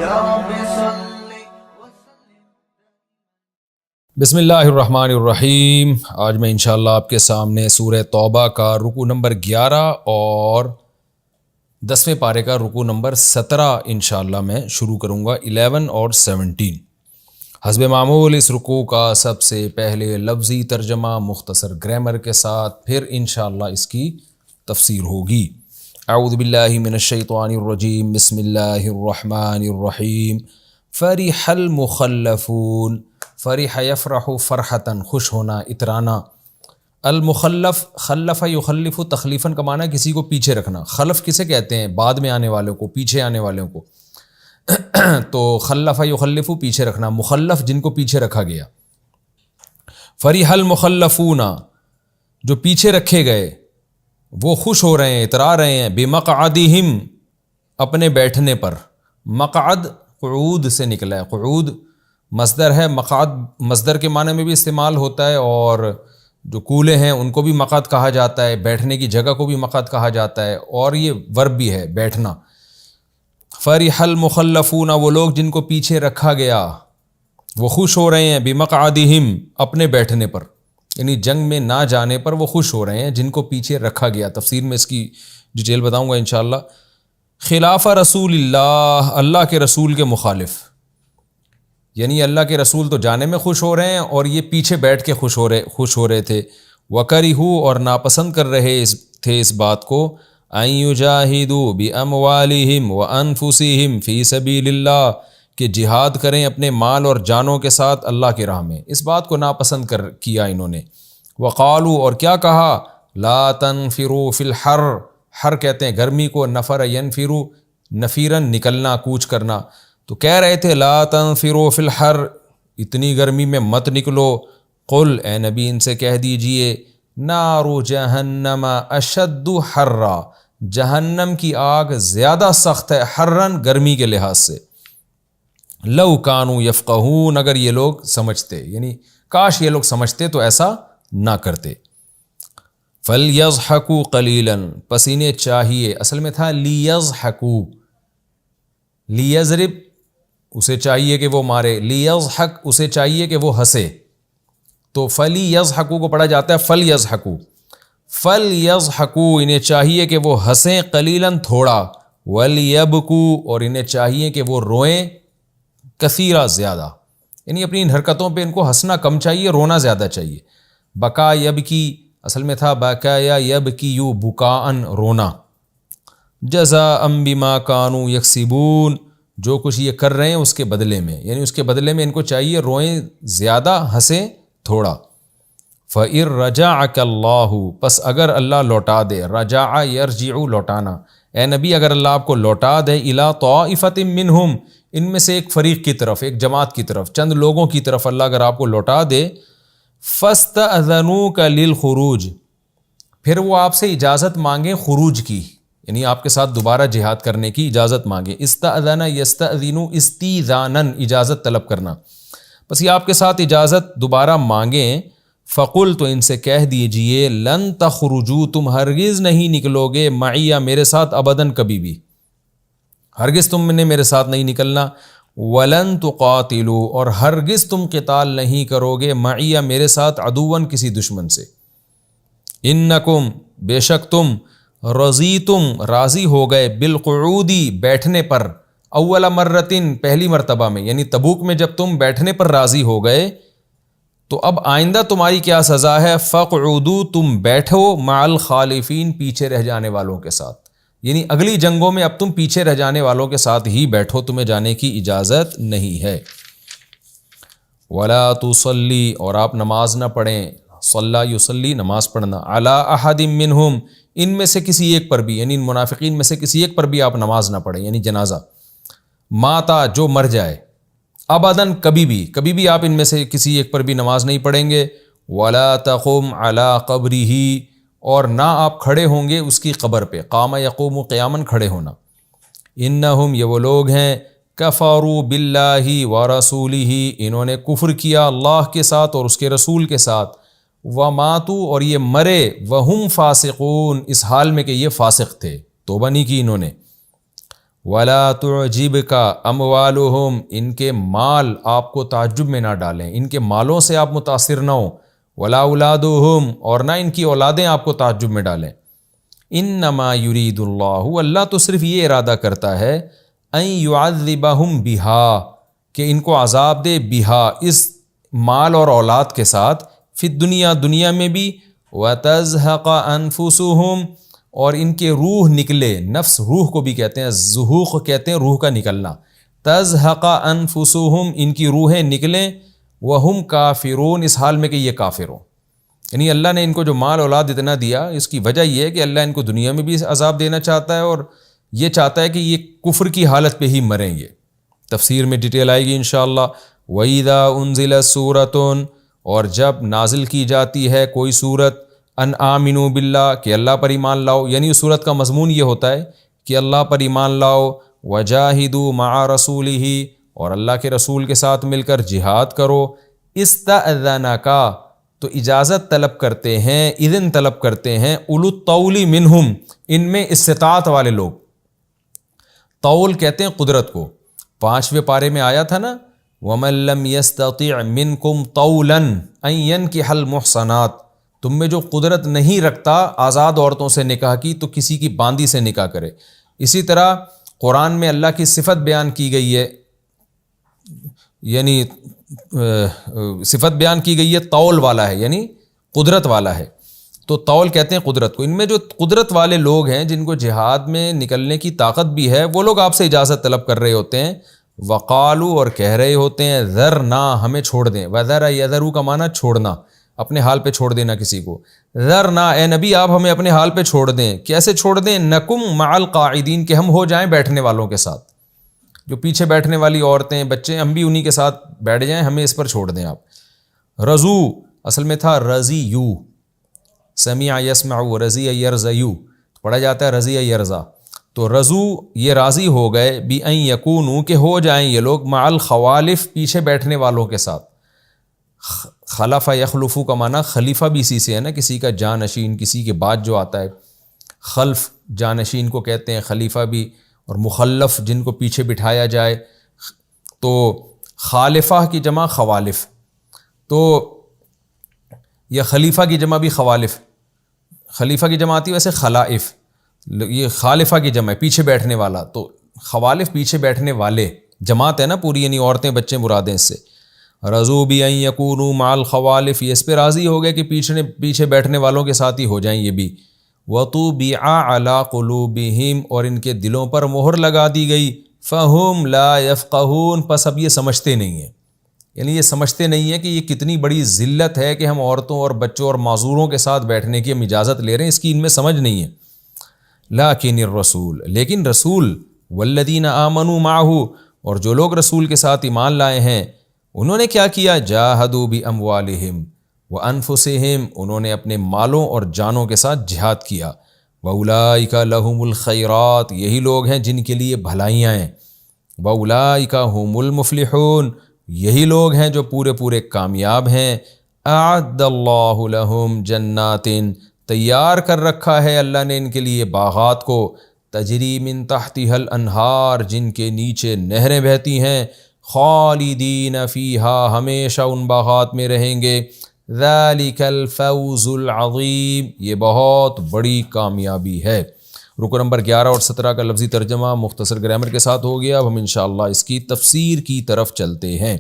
رب صل بسم اللہ الرحمن الرحیم۔ آج میں انشاءاللہ آپ کے سامنے سورہ توبہ کا رکوع نمبر 11 اور 10ویں پارے کا رکوع نمبر 17 انشاءاللہ میں شروع کروں گا، 11 اور 17۔ حسب معمول اس رکوع کا سب سے پہلے لفظی ترجمہ مختصر گرامر کے ساتھ، پھر انشاءاللہ اس کی تفسیر ہوگی۔ اعوذ باللہ من الشیطان الرجیم، بسم اللہ الرحمن الرحیم۔ فرح المخلفون، فرح یفرح فرحتاً، خوش ہونا، اترانا۔ المخلف، خلف یخلف، تخلیفاً کا معنی ہے کسی کو پیچھے رکھنا۔ خلف کسے کہتے ہیں؟ بعد میں آنے والوں کو، پیچھے آنے والوں کو۔ تو خلف یخلف پیچھے رکھنا، مخلف جن کو پیچھے رکھا گیا۔ فرح المخلفون، جو پیچھے رکھے گئے وہ خوش ہو رہے ہیں، اترا رہے ہیں، بمقعدہم، اپنے بیٹھنے پر۔ مقعد قعود سے نکلا ہے، قعود مصدر ہے، مقعد مصدر کے معنی میں بھی استعمال ہوتا ہے، اور جو کولے ہیں ان کو بھی مقعد کہا جاتا ہے، بیٹھنے کی جگہ کو بھی مقعد کہا جاتا ہے، اور یہ ورب بھی ہے، بیٹھنا۔ فرح المخلفون، وہ لوگ جن کو پیچھے رکھا گیا وہ خوش ہو رہے ہیں، بمقعدہم، اپنے بیٹھنے پر، یعنی جنگ میں نہ جانے پر وہ خوش ہو رہے ہیں جن کو پیچھے رکھا گیا۔ تفسیر میں اس کی ڈیٹیل بتاؤں گا انشاءاللہ۔ خلاف رسول اللہ، اللہ کے رسول کے مخالف، یعنی اللہ کے رسول تو جانے میں خوش ہو رہے ہیں اور یہ پیچھے بیٹھ کے خوش ہو رہے تھے۔ وَكَرِهُ، اور ناپسند کر رہے تھے اس بات کو، أَن يُجَاهِدُوا بِأَمْوَالِهِمْ وَأَنفُسِهِمْ فِي سَبِيلِ اللَّهِ، کہ جہاد کریں اپنے مال اور جانوں کے ساتھ اللہ کی راہ میں۔ اس بات کو ناپسند کیا انہوں نے۔ وَقَالُوا، اور کیا کہا، لَا تَنْفِرُوا فِي الْحَرِّ، حر کہتے ہیں گرمی کو، نفر ينفروا، نفیرن نکلنا، کوچ کرنا۔ تو کہہ رہے تھے لا تنفروا فی الحر، اتنی گرمی میں مت نکلو۔ قل، اے نبی ان سے کہہ دیجئے، نار جہنم اشد حرا، جہنم کی آگ زیادہ سخت ہے، حرن گرمی کے لحاظ سے۔ لو کانوا یفقہون، اگر یہ لوگ سمجھتے، یعنی کاش یہ لوگ سمجھتے تو ایسا نہ کرتے۔ فلیضحکوا قلیلا، پس انہیں چاہیے، اصل میں تھا لیضحکوا، لیضرب اسے چاہیے کہ وہ مارے، لیضحک اسے چاہیے کہ وہ ہنسے، تو فلیضحکوا کو پڑھا جاتا ہے فلیضحکوا۔ فلیضحکوا، انہیں چاہیے کہ وہ ہنسیں، قلیلا تھوڑا، ولیبکوا، اور انہیں چاہیے کہ وہ روئیں، کثیرا زیادہ، یعنی اپنی ان حرکتوں پہ ان کو ہنسنا کم چاہیے، رونا زیادہ چاہیے۔ بکا یبکی، اصل میں تھا بکایا یبکیو، بکاءن رونا۔ جزاء بما کانوا یکسبون، جو کچھ یہ کر رہے ہیں اس کے بدلے میں، یعنی اس کے بدلے میں ان کو چاہیے روئیں زیادہ، ہنسیں تھوڑا۔ فَإِن رَجَعَكَ اللَّهُ، پس اگر اللہ لوٹا دے، رجع یرجع لوٹانا، اے نبی اگر اللہ آپ کو لوٹا دے، اِلَىٰ طَائِفَةٍ مِّنْهُمْ، ان میں سے ایک فریق کی طرف، ایک جماعت کی طرف، چند لوگوں کی طرف اللہ اگر آپ کو لوٹا دے، فَاسْتَأْذَنُوكَ لِلْخُرُوجِ، پھر وہ آپ سے اجازت مانگیں خروج کی، یعنی آپ کے ساتھ دوبارہ جہاد کرنے کی اجازت مانگے۔ استأذن یستأذن استیذانا، اجازت طلب کرنا، بس یہ آپ کے ساتھ اجازت دوبارہ مانگیں۔ فقل، تو ان سے کہہ دیجئے، لن تخرجوا، تم ہرگز نہیں نکلو گے، معی، میرے ساتھ، ابداً کبھی بھی، ہرگز تم نے میرے ساتھ نہیں نکلنا۔ ولن تقاتلوا، اور ہرگز تم قتال نہیں کرو گے، معی، میرے ساتھ، عدواً کسی دشمن سے۔ انکم، بے شک تم، رضیتم، راضی ہو گئے، بالقعودی، بیٹھنے پر، اول مرتن، پہلی مرتبہ میں، یعنی تبوک میں جب تم بیٹھنے پر راضی ہو گئے تو اب آئندہ تمہاری کیا سزا ہے، فقعدوا، تم بیٹھو، مع الخالفین، پیچھے رہ جانے والوں کے ساتھ، یعنی اگلی جنگوں میں اب تم پیچھے رہ جانے والوں کے ساتھ ہی بیٹھو، تمہیں جانے کی اجازت نہیں ہے۔ ولا تصلی، اور آپ نماز نہ پڑھیں، صلی یصلی، نماز پڑھنا، علی احد منہم، ان میں سے کسی ایک پر بھی، یعنی ان منافقین میں سے کسی ایک پر بھی آپ نماز نہ پڑھیں، یعنی جنازہ، ماتا، جو مر جائے، ابداً، کبھی بھی آپ ان میں سے کسی ایک پر بھی نماز نہیں پڑھیں گے۔ ولا تقم علی قبرہ، اور نہ آپ کھڑے ہوں گے اس کی قبر پہ، قام یقوم قیاماً، کھڑے ہونا۔ انہم، یہ وہ لوگ ہیں، کفروا باللہ ورسولہ، انہوں نے کفر کیا اللہ کے ساتھ اور اس کے رسول کے ساتھ، وماتوا، اور یہ مرے، وہم فاسقون، اس حال میں کہ یہ فاسق تھے، توبہ نہیں کی انہوں نے۔ ولا تعجبک اموالہم، ان کے مال آپ کو تعجب میں نہ ڈالیں، ان کے مالوں سے آپ متاثر نہ ہوں، ولا اولادہم، اور نہ ان کی اولادیں آپ کو تعجب میں ڈالیں۔ انما یرید اللہ، اللہ تو صرف یہ ارادہ کرتا ہے، ان یعذبہم بہا، کہ ان کو عذاب دے، بہا، اس مال اور اولاد کے ساتھ، فی الدنیا، دنیا میں بھی، وتزہق انفسہم، اور ان کے روح نکلے، نفس روح کو بھی کہتے ہیں، زہوق کہتے ہیں روح کا نکلنا، تزہق انفسہم، ان کی روحیں نکلیں، وہم کافرون، اس حال میں کہ یہ کافر ہوں۔ یعنی اللہ نے ان کو جو مال اولاد اتنا دیا، اس کی وجہ یہ ہے کہ اللہ ان کو دنیا میں بھی عذاب دینا چاہتا ہے، اور یہ چاہتا ہے کہ یہ کفر کی حالت پہ ہی مریں یہ۔ تفسیر میں ڈیٹیل آئے گی انشاءاللہ۔ وَإِذَا أُنزِلَتْ سُورَةٌ، اور جب نازل کی جاتی ہے کوئی صورت، ان آمنوا باللہ، کہ اللہ پر ایمان لاؤ، یعنی اس صورت کا مضمون یہ ہوتا ہے کہ اللہ پر ایمان لاؤ، وَجَاهِدُوا مَعَ رَسُولِهِ، اور اللہ کے رسول کے ساتھ مل کر جہاد کرو، اسْتَأْذَنَكَ، تو اجازت طلب کرتے ہیں، اذن طلب کرتے ہیں، اولو الطول منہم، ان میں استطاعت والے لوگ۔ طول کہتے ہیں قدرت کو، 5ویں پارے میں آیا تھا نا، وَمَن لَّمْ يَسْتَطِعْ مِنْكُمْ طَوْلًا أَن يَنكِحَ الْمُحْصَنَاتِ، تم میں جو قدرت نہیں رکھتا آزاد عورتوں سے نکاح کی، تو کسی کی باندی سے نکاح کرے۔ اسی طرح قرآن میں اللہ کی صفت بیان کی گئی ہے، یعنی صفت بیان کی گئی ہے، طول والا ہے، یعنی قدرت والا ہے، تو طول کہتے ہیں قدرت کو۔ ان میں جو قدرت والے لوگ ہیں، جن کو جہاد میں نکلنے کی طاقت بھی ہے، وہ لوگ آپ سے اجازت طلب کر رہے ہوتے ہیں، وقالو، اور کہہ رہے ہوتے ہیں، ذرنا، ہمیں چھوڑ دیں، وذر یذرو کا معنی چھوڑنا، اپنے حال پہ چھوڑ دینا کسی کو، ذرنا، اے نبی آپ ہمیں اپنے حال پہ چھوڑ دیں، کیسے چھوڑ دیں، نکم مع القاعدین، کہ ہم ہو جائیں بیٹھنے والوں کے ساتھ، جو پیچھے بیٹھنے والی عورتیں بچے، ہم بھی انہی کے ساتھ بیٹھ جائیں، ہمیں اس پر چھوڑ دیں آپ۔ رضو اصل میں تھا رضی یو، سمع یسمع، رضی یرضیو، پڑھا جاتا ہے رضی یرضا، تو رضو یہ راضی ہو گئے، بی ان یکونوا، کہ ہو جائیں یہ لوگ، مع الخوالف، پیچھے بیٹھنے والوں کے ساتھ۔ خلف یخلفو کا معنی خلیفہ بھی اسی سے ہے نا، کسی کا جانشین، کسی کے بعد جو آتا ہے، خلف جانشین کو کہتے ہیں، خلیفہ بھی، اور مخلف جن کو پیچھے بٹھایا جائے، تو خالفہ کی جمع خوالف، تو یہ خلیفہ کی جمع بھی خوالف، خلیفہ کی جمع آتی ہے ویسے خلائف، یہ خالفہ کی جمع ہے، پیچھے بیٹھنے والا، تو خوالف پیچھے بیٹھنے والے، جماعت ہے نا پوری، یعنی عورتیں بچے مرادیں اس سے۔ رضو بی ان یکونوا مع الخوالف، یہ اس پہ راضی ہو گئے کہ پیچھے بیٹھنے والوں کے ساتھ ہی ہو جائیں یہ بھی۔ وطبع علی قلوبہم، اور ان کے دلوں پر مہر لگا دی گئی، فہم لا یفقہون، پس اب یہ سمجھتے نہیں ہیں، یعنی یہ سمجھتے نہیں ہیں کہ یہ کتنی بڑی ذلت ہے کہ ہم عورتوں اور بچوں اور معذوروں کے ساتھ بیٹھنے کی ہم اجازت لے رہے ہیں، اس کی ان میں سمجھ نہیں ہے۔ لیکن الرسول، لیکن رسول، والذین آمنوا معہ، اور جو لوگ رسول کے ساتھ ایمان لائے ہیں، انہوں نے کیا کیا، جاہدوا باموالہم وانفسہم، انہوں نے اپنے مالوں اور جانوں کے ساتھ جہاد کیا، واولئک لہم الخیرات، یہی لوگ ہیں جن کے لیے بھلائیاں ہیں، واولئک ھم المفلحون، یہی لوگ ہیں جو پورے کامیاب ہیں۔ اعد اللہ لہم جنات، تیار کر رکھا ہے اللہ نے ان کے لیے باغات کو، تجری من تحتها الانہار، جن کے نیچے نہریں بہتی ہیں، خالدین فیہا، ہمیشہ ان باغات میں رہیں گے، ذالک الفوز العظیم، یہ بہت بڑی کامیابی ہے۔ رکو نمبر 11 اور 17 کا لفظی ترجمہ مختصر گرامر کے ساتھ ہو گیا، اب ہم انشاءاللہ اس کی تفسیر کی طرف چلتے ہیں۔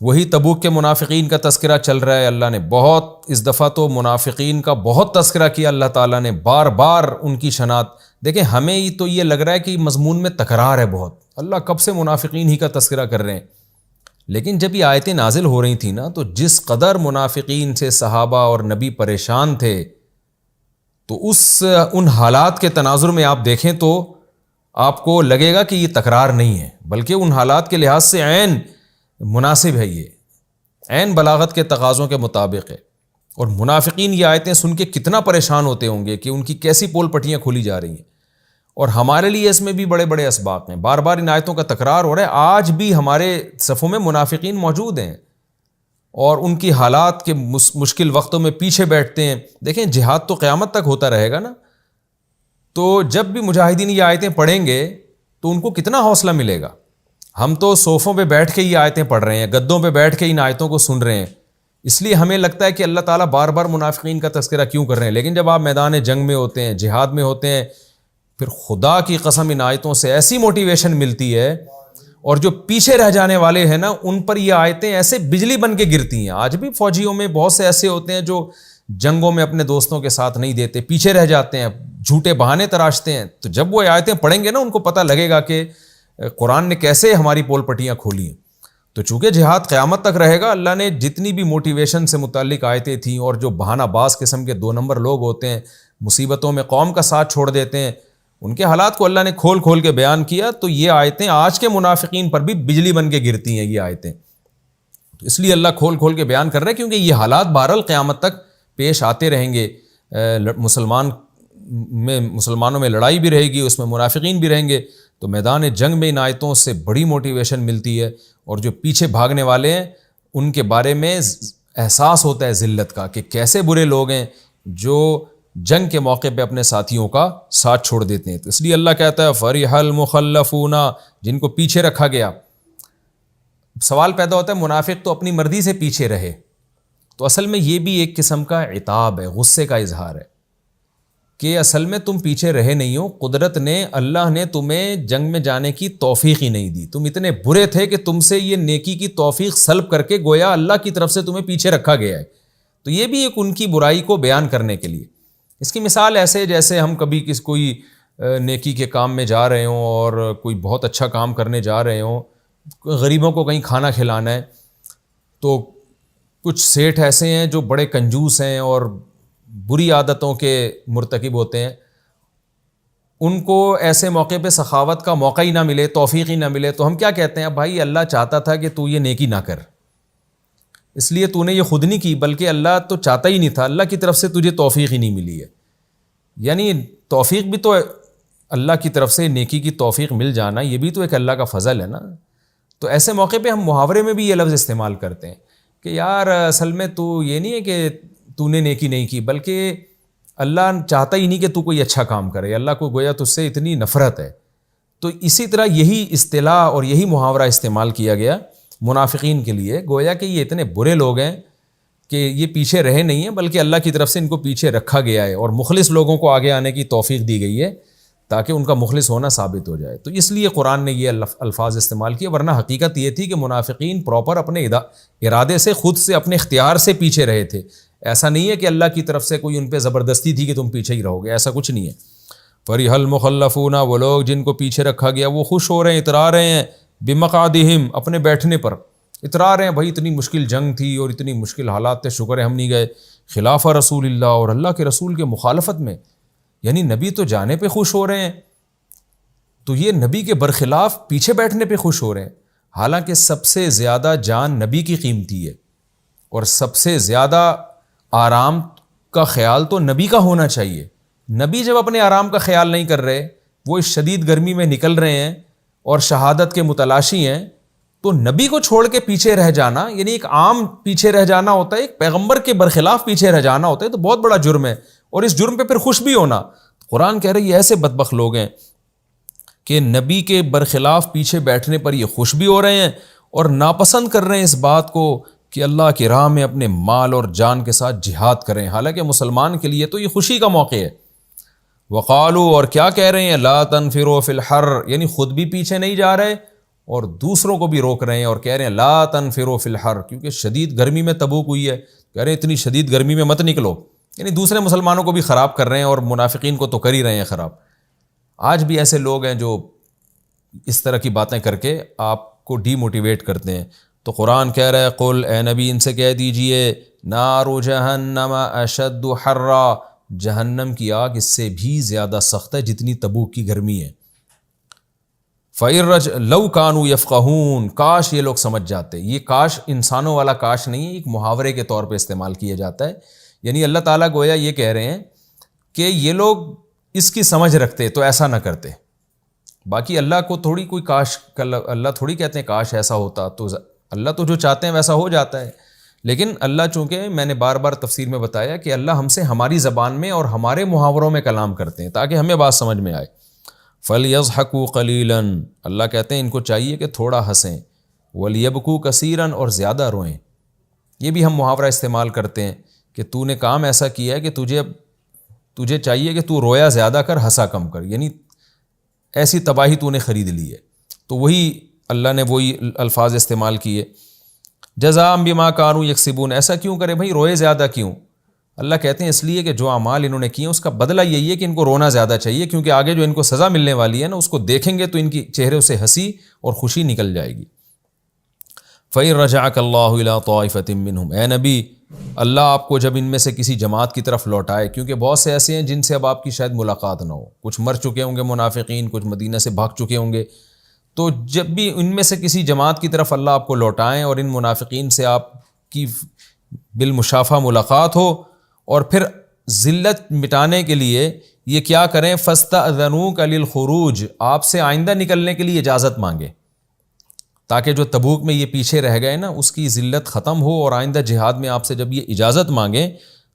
وہی تبوک کے منافقین کا تذکرہ چل رہا ہے، اللہ نے بہت، اس دفعہ تو منافقین کا بہت تذکرہ کیا اللہ تعالیٰ نے، بار بار ان کی شناعت۔ دیکھیں ہمیں تو یہ لگ رہا ہے کہ مضمون میں تکرار ہے بہت، اللہ کب سے منافقین ہی کا تذکرہ کر رہے ہیں، لیکن جب یہ آیتیں نازل ہو رہی تھیں نا، تو جس قدر منافقین سے صحابہ اور نبی پریشان تھے، تو ان حالات کے تناظر میں آپ دیکھیں تو آپ کو لگے گا کہ یہ تکرار نہیں ہے، بلکہ ان حالات کے لحاظ سے عین مناسب ہے، یہ عین بلاغت کے تقاضوں کے مطابق ہے۔ اور منافقین یہ آیتیں سن کے کتنا پریشان ہوتے ہوں گے کہ ان کی کیسی پول پٹیاں کھولی جا رہی ہیں، اور ہمارے لیے اس میں بھی بڑے بڑے اسباق ہیں، بار بار ان آیتوں کا تکرار ہو رہا ہے، آج بھی ہمارے صفوں میں منافقین موجود ہیں، اور ان کی حالات کے مشکل وقتوں میں پیچھے بیٹھتے ہیں۔ دیکھیں جہاد تو قیامت تک ہوتا رہے گا نا، تو جب بھی مجاہدین یہ آیتیں پڑھیں گے تو ان کو کتنا حوصلہ ملے گا. ہم تو صوفوں پہ بیٹھ کے یہ آیتیں پڑھ رہے ہیں, گدوں پہ بیٹھ کے ان آیتوں کو سن رہے ہیں, اس لیے ہمیں لگتا ہے کہ اللہ تعالیٰ بار بار منافقین کا تذکرہ کیوں کر رہے ہیں. لیکن جب آپ میدان جنگ میں ہوتے ہیں, جہاد میں ہوتے ہیں, پھر خدا کی قسم ان آیتوں سے ایسی موٹیویشن ملتی ہے, اور جو پیچھے رہ جانے والے ہیں نا ان پر یہ آیتیں ایسے بجلی بن کے گرتی ہیں. آج بھی فوجیوں میں بہت سے ایسے ہوتے ہیں جو جنگوں میں اپنے دوستوں کے ساتھ نہیں دیتے, پیچھے رہ جاتے ہیں, جھوٹے بہانے تراشتے ہیں. تو جب وہ آیتیں پڑھیں گے نا ان کو پتہ لگے گا کہ قرآن نے کیسے ہماری پول پٹیاں کھولی ہیں. تو چونکہ جہاد قیامت تک رہے گا, اللہ نے جتنی بھی موٹیویشن سے متعلق آیتیں تھیں, اور جو بہانہ باز قسم کے 2 نمبر لوگ ہوتے ہیں, مصیبتوں میں قوم کا ساتھ چھوڑ دیتے ہیں, ان کے حالات کو اللہ نے کھول کھول کے بیان کیا. تو یہ آیتیں آج کے منافقین پر بھی بجلی بن کے گرتی ہیں یہ آیتیں. تو اس لیے اللہ کھول کھول کے بیان کر رہے ہیں, کیونکہ یہ حالات بہرحال قیامت تک پیش آتے رہیں گے. مسلمانوں میں لڑائی بھی رہے گی, اس میں منافقین بھی رہیں گے. تو میدان جنگ میں ان آیتوں سے بڑی موٹیویشن ملتی ہے, اور جو پیچھے بھاگنے والے ہیں ان کے بارے میں احساس ہوتا ہے ذلت کا, کہ کیسے برے لوگ ہیں جو جنگ کے موقع پہ اپنے ساتھیوں کا ساتھ چھوڑ دیتے ہیں. تو اس لیے اللہ کہتا ہے فرح المخلفون, جن کو پیچھے رکھا گیا. سوال پیدا ہوتا ہے منافق تو اپنی مرضی سے پیچھے رہے, تو اصل میں یہ بھی ایک قسم کا عتاب ہے, غصے کا اظہار ہے کہ اصل میں تم پیچھے رہے نہیں ہو. قدرت نے, اللہ نے تمہیں جنگ میں جانے کی توفیق ہی نہیں دی. تم اتنے برے تھے کہ تم سے یہ نیکی کی توفیق سلب کر کے گویا اللہ کی طرف سے تمہیں پیچھے رکھا گیا ہے. تو یہ بھی ایک ان کی برائی کو بیان کرنے کے لیے. اس کی مثال ایسے جیسے ہم کبھی کوئی نیکی کے کام میں جا رہے ہوں اور کوئی بہت اچھا کام کرنے جا رہے ہوں, غریبوں کو کہیں کھانا کھلانا ہے, تو کچھ سیٹھ ایسے ہیں جو بڑے کنجوس ہیں اور بری عادتوں کے مرتکب ہوتے ہیں. ان کو ایسے موقع پہ سخاوت کا موقع ہی نہ ملے, توفیق ہی نہ ملے, تو ہم کیا کہتے ہیں, بھائی اللہ چاہتا تھا کہ تو یہ نیکی نہ کر, اس لیے تو نے یہ خود نہیں کی, بلکہ اللہ تو چاہتا ہی نہیں تھا, اللہ کی طرف سے تجھے توفیق ہی نہیں ملی ہے. یعنی توفیق بھی تو اللہ کی طرف سے, نیکی کی توفیق مل جانا یہ بھی تو ایک اللہ کا فضل ہے نا. تو ایسے موقع پہ ہم محاورے میں بھی یہ لفظ استعمال کرتے ہیں کہ یار اصل میں تو یہ نہیں ہے کہ تو نے نیکی نہیں کی, بلکہ اللہ چاہتا ہی نہیں کہ تو کوئی اچھا کام کرے, اللہ کو گویا تجھ سے اتنی نفرت ہے. تو اسی طرح یہی اصطلاح اور یہی محاورہ استعمال کیا گیا منافقین کے لیے, گویا کہ یہ اتنے برے لوگ ہیں کہ یہ پیچھے رہے نہیں ہیں, بلکہ اللہ کی طرف سے ان کو پیچھے رکھا گیا ہے, اور مخلص لوگوں کو آگے آنے کی توفیق دی گئی ہے تاکہ ان کا مخلص ہونا ثابت ہو جائے. تو اس لیے قرآن نے یہ الفاظ استعمال کیے, ورنہ حقیقت یہ تھی کہ منافقین پراپر اپنے ارادے سے, خود سے, اپنے اختیار سے پیچھے رہے تھے. ایسا نہیں ہے کہ اللہ کی طرف سے کوئی ان پہ زبردستی تھی کہ تم پیچھے ہی رہو گے, ایسا کچھ نہیں ہے. فرح المخلفون, وہ لوگ جن کو پیچھے رکھا گیا وہ خوش ہو رہے ہیں, اترا رہے ہیں, بمقعدہم, اپنے بیٹھنے پر اترا رہے ہیں. بھائی اتنی مشکل جنگ تھی اور اتنی مشکل حالات تھے, شکر ہے ہم نہیں گئے. خلاف رسول اللہ, اور اللہ کے رسول کے مخالفت میں, یعنی نبی تو جانے پہ خوش ہو رہے ہیں, تو یہ نبی کے برخلاف پیچھے بیٹھنے پہ خوش ہو رہے ہیں. حالانکہ سب سے زیادہ جان نبی کی قیمتی ہے, اور سب سے زیادہ آرام کا خیال تو نبی کا ہونا چاہیے. نبی جب اپنے آرام کا خیال نہیں کر رہے, وہ اس شدید گرمی میں نکل رہے ہیں اور شہادت کے متلاشی ہیں, تو نبی کو چھوڑ کے پیچھے رہ جانا, یعنی ایک عام پیچھے رہ جانا ہوتا ہے, ایک پیغمبر کے برخلاف پیچھے رہ جانا ہوتا ہے, تو بہت بڑا جرم ہے. اور اس جرم پہ پھر خوش بھی ہونا. قرآن کہہ رہے یہ ایسے بدبخت لوگ ہیں کہ نبی کے برخلاف پیچھے بیٹھنے پر یہ خوش بھی ہو رہے ہیں اور ناپسند کر رہے ہیں اس بات کو کہ اللہ کی راہ میں اپنے مال اور جان کے ساتھ جہاد کریں. حالانکہ مسلمان کے لیے تو یہ خوشی کا موقع ہے. وقالو, اور کیا کہہ رہے ہیں, لا تنفروا فی الحر, یعنی خود بھی پیچھے نہیں جا رہے اور دوسروں کو بھی روک رہے ہیں, اور کہہ رہے ہیں لا تنفروا فی الحر, کیونکہ شدید گرمی میں تبوک ہوئی ہے, کہہ رہے ہیں اتنی شدید گرمی میں مت نکلو. یعنی دوسرے مسلمانوں کو بھی خراب کر رہے ہیں, اور منافقین کو تو کر ہی رہے ہیں خراب. آج بھی ایسے لوگ ہیں جو اس طرح کی باتیں کر کے آپ کو ڈی موٹیویٹ کرتے ہیں. تو قرآن کہہ رہا ہے قل, اے نبی ان سے کہہ دیجئے, نار جہنم اشد حرا, جہنم کی آگ اس سے بھی زیادہ سخت ہے جتنی تبوک کی گرمی ہے. فَإِرَّجْ لَوْ كَانُوا يَفْقَهُونَ, کاش یہ لوگ سمجھ جاتے. یہ کاش انسانوں والا کاش نہیں ہے, ایک محاورے کے طور پہ استعمال کیا جاتا ہے. یعنی اللہ تعالیٰ گویا یہ کہہ رہے ہیں کہ یہ لوگ اس کی سمجھ رکھتے تو ایسا نہ کرتے. باقی اللہ کو تھوڑی کوئی کاش, اللہ تھوڑی کہتے ہیں کاش ایسا ہوتا, تو اللہ تو جو چاہتے ہیں ویسا ہو جاتا ہے. لیکن اللہ چونکہ میں نے بار بار تفسیر میں بتایا کہ اللہ ہم سے ہماری زبان میں اور ہمارے محاوروں میں کلام کرتے ہیں تاکہ ہمیں بات سمجھ میں آئے. فَلْيَضْحَكُوا قَلِيلًا، اللہ کہتے ہیں ان کو چاہیے کہ تھوڑا ہنسیں. وَلْيَبْكُوا كَثِيرًا، اور زیادہ روئیں. یہ بھی ہم محاورہ استعمال کرتے ہیں کہ تو نے کام ایسا کیا ہے کہ تجھے چاہیے کہ تو رویا زیادہ کر ہنسا کم کر، یعنی ایسی تباہی تو نے خرید لی ہے. تو وہی اللہ نے وہی الفاظ استعمال کیے. جزاء بما كانوا یکسبون، ایسا کیوں کرے بھائی، روئے زیادہ کیوں؟ اللہ کہتے ہیں اس لیے کہ جو اعمال انہوں نے کیے اس کا بدلہ یہی ہے کہ ان کو رونا زیادہ چاہیے، کیونکہ آگے جو ان کو سزا ملنے والی ہے نا اس کو دیکھیں گے تو ان کی چہروں سے ہنسی اور خوشی نکل جائے گی. فَإِن رَجَعَكَ اللَّهُ إِلَىٰ طَائِفَةٍ مِّنْهُمْ، اے نبی اللہ آپ کو جب ان میں سے کسی جماعت کی طرف لوٹائے، کیونکہ بہت سے ایسے ہیں جن سے اب آپ کی شاید ملاقات نہ ہو، کچھ مر چکے ہوں گے منافقین، کچھ مدینہ سے بھاگ چکے ہوں گے، تو جب بھی ان میں سے کسی جماعت کی طرف اللہ آپ کو لوٹائیں اور ان منافقین سے آپ کی بالمشافہ ملاقات ہو، اور پھر ذلت مٹانے کے لیے یہ کیا کریں، فَاسْتَأْذَنُوكَ لِلْخُرُوجِ، آپ سے آئندہ نکلنے کے لیے اجازت مانگیں، تاکہ جو تبوک میں یہ پیچھے رہ گئے نا اس کی ذلت ختم ہو، اور آئندہ جہاد میں آپ سے جب یہ اجازت مانگیں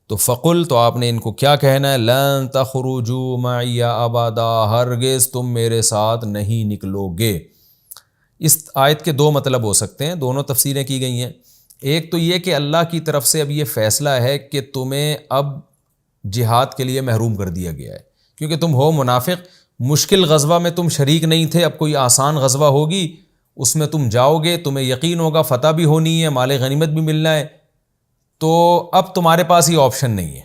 تو فقل، تو آپ نے ان کو کیا کہنا ہے، لن تخرجوا معی ابدا، ہرگز تم میرے ساتھ نہیں نکلو گے. اس آیت کے دو مطلب ہو سکتے ہیں، دونوں تفسیریں کی گئی ہیں. ایک تو یہ کہ اللہ کی طرف سے اب یہ فیصلہ ہے کہ تمہیں اب جہاد کے لیے محروم کر دیا گیا ہے، کیونکہ تم ہو منافق، مشکل غزوہ میں تم شریک نہیں تھے، اب کوئی آسان غزوہ ہوگی اس میں تم جاؤ گے، تمہیں یقین ہوگا فتح بھی ہونی ہے، مال غنیمت بھی ملنا ہے، تو اب تمہارے پاس یہ آپشن نہیں ہے.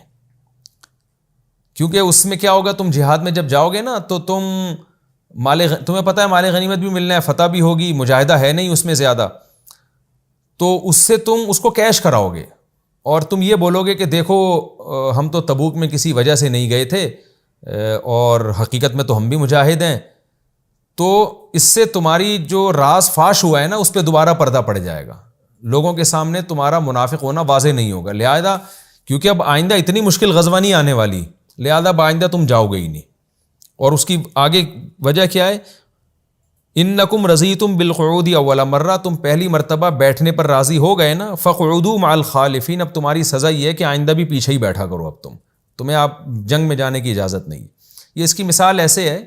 کیونکہ اس میں کیا ہوگا، تم جہاد میں جب جاؤ گے نا تو تمہیں پتہ ہے مال غنیمت بھی ملنا ہے، فتح بھی ہوگی، مجاہدہ ہے نہیں اس میں زیادہ، تو اس سے تم اس کو کیش کراؤ گے، اور تم یہ بولو گے کہ دیکھو ہم تو تبوک میں کسی وجہ سے نہیں گئے تھے، اور حقیقت میں تو ہم بھی مجاہد ہیں. تو اس سے تمہاری جو راز فاش ہوا ہے نا اس پہ دوبارہ پردہ پڑ جائے گا، لوگوں کے سامنے تمہارا منافق ہونا واضح نہیں ہوگا. لہذا کیونکہ اب آئندہ اتنی مشکل غزوہ نہیں آنے والی، لہذا اب آئندہ تم جاؤ گے ہی نہیں. اور اس کی آگے وجہ کیا ہے، انکم رضیتم بالقعود اول مرہ، تم پہلی مرتبہ بیٹھنے پر راضی ہو گئے نا، فقعدوا مع الخالفین، اب تمہاری سزا یہ ہے کہ آئندہ بھی پیچھے ہی بیٹھا کرو، اب تمہیں آپ جنگ میں جانے کی اجازت نہیں ہے. یہ اس کی مثال ایسے ہے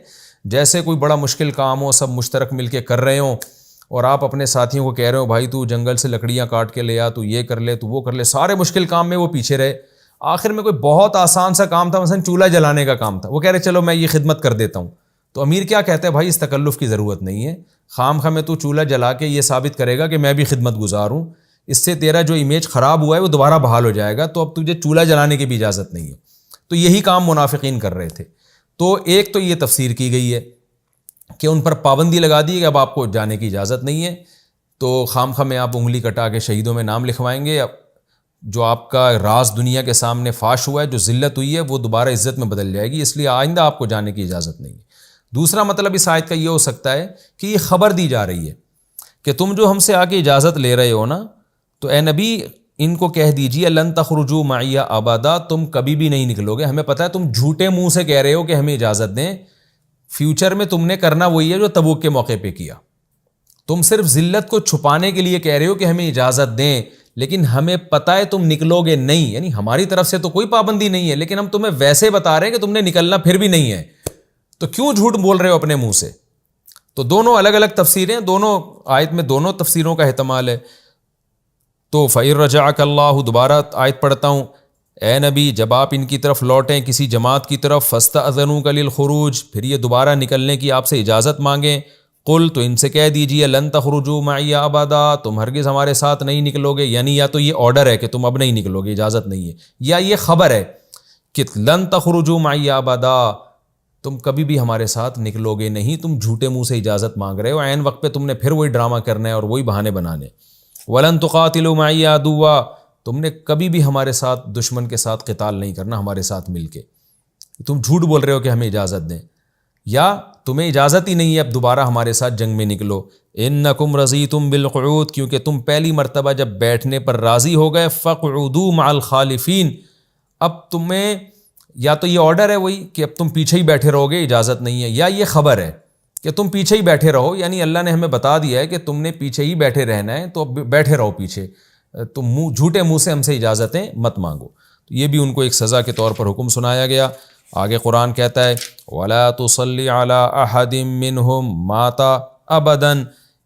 جیسے کوئی بڑا مشکل کام ہو، سب مشترک مل کے کر رہے ہوں، اور آپ اپنے ساتھیوں کو کہہ رہے ہو بھائی تو جنگل سے لکڑیاں کاٹ کے لے آ، تو یہ کر لے، تو وہ کر لے، سارے مشکل کام میں وہ پیچھے رہے. آخر میں کوئی بہت آسان سا کام تھا، مثلا چولہا جلانے کا کام تھا، وہ کہہ رہے چلو میں یہ خدمت کر دیتا ہوں. تو امیر کیا کہتا ہے، بھائی اس تکلف کی ضرورت نہیں ہے، خام خواہ میں تو چولہا جلا کے یہ ثابت کرے گا کہ میں بھی خدمت گزار ہوں، اس سے تیرا جو امیج خراب ہوا ہے وہ دوبارہ بحال ہو جائے گا، تو اب تجھے چولہا جلانے کی بھی اجازت نہیں ہے. تو یہی کام منافقین کر رہے تھے. تو ایک تو یہ تفسیر کی گئی ہے کہ ان پر پابندی لگا دی کہ اب آپ کو جانے کی اجازت نہیں ہے، تو خام خواہ میں آپ انگلی کٹا کے شہیدوں میں نام لکھوائیں گے، جو آپ کا راز دنیا کے سامنے فاش ہوا ہے، جو ذلت ہوئی ہے وہ دوبارہ عزت میں بدل جائے گی، اس لیے آئندہ آپ کو جانے کی اجازت نہیں ہے. دوسرا مطلب اس آیت کا یہ ہو سکتا ہے کہ یہ خبر دی جا رہی ہے کہ تم جو ہم سے آ کے اجازت لے رہے ہو نا، تو اے نبی ان کو کہہ دیجیے لن تخرجوا معی ابدا، تم کبھی بھی نہیں نکلو گے. ہمیں پتہ ہے تم جھوٹے منہ سے کہہ رہے ہو کہ ہمیں اجازت دیں، فیوچر میں تم نے کرنا وہی ہے جو تبوک کے موقع پہ کیا. تم صرف ذلت کو چھپانے کے لیے کہہ رہے ہو کہ ہمیں اجازت دیں، لیکن ہمیں پتہ ہے تم نکلو گے نہیں، یعنی ہماری طرف سے تو کوئی پابندی نہیں ہے، لیکن ہم تمہیں ویسے بتا رہے ہیں کہ تم نے نکلنا پھر بھی نہیں ہے، تو کیوں جھوٹ بول رہے ہو اپنے منہ سے. تو دونوں الگ الگ تفسیریں، دونوں آیت میں دونوں تفسیروں کا احتمال ہے. تو فَإِن رَجَعَكَ اللَّهُ، دوبارہ آیت پڑھتا ہوں، اے نبی جب آپ ان کی طرف لوٹیں کسی جماعت کی طرف، فَاسْتَأْذَنُوكَ لِلْخُرُوجِ، پھر یہ دوبارہ نکلنے کی آپ سے اجازت مانگیں، قل، تو ان سے کہہ دیجئے لن تخرجوا معی ابدا، تم ہرگز ہمارے ساتھ نہیں نکلو گے. یعنی یا تو یہ آرڈر ہے کہ تم اب نہیں نکلو گے، اجازت نہیں ہے، یا یہ خبر ہے کہ لن تخرجوا معی ابدا، تم کبھی بھی ہمارے ساتھ نکلو گے نہیں، تم جھوٹے منہ سے اجازت مانگ رہے ہو، عین وقت پہ تم نے پھر وہی ڈرامہ کرنا ہے اور وہی بہانے بنانے. وَلَن تُقَاتِلُوا مَعِيَ عَدُوًّا، تم نے کبھی بھی ہمارے ساتھ دشمن کے ساتھ قتال نہیں کرنا ہمارے ساتھ مل کے. تم جھوٹ بول رہے ہو کہ ہمیں اجازت دیں، یا تمہیں اجازت ہی نہیں ہے اب دوبارہ ہمارے ساتھ جنگ میں نکلو. اِنَّكُمْ رَضِيتُمْ بِالْقُعُودِ، کیونکہ تم پہلی مرتبہ جب بیٹھنے پر راضی ہو گئے، فَقْعُدُوا مَعَ الْخَالِفِينَ، اب تمہیں یا تو یہ آرڈر ہے وہی کہ اب تم پیچھے ہی بیٹھے رہو گے، اجازت نہیں ہے، یا یہ خبر ہے کہ تم پیچھے ہی بیٹھے رہو، یعنی اللہ نے ہمیں بتا دیا ہے کہ تم نے پیچھے ہی بیٹھے رہنا ہے، تو اب بیٹھے رہو پیچھے، تم جھوٹے منہ سے ہم سے اجازتیں مت مانگو. تو یہ بھی ان کو ایک سزا کے طور پر حکم سنایا گیا. آگے قرآن کہتا ہے وَلَا تُصَلِّ عَلَىٰ أَحَدٍ مِّنْهُمْ مَاتَ أَبَدًا،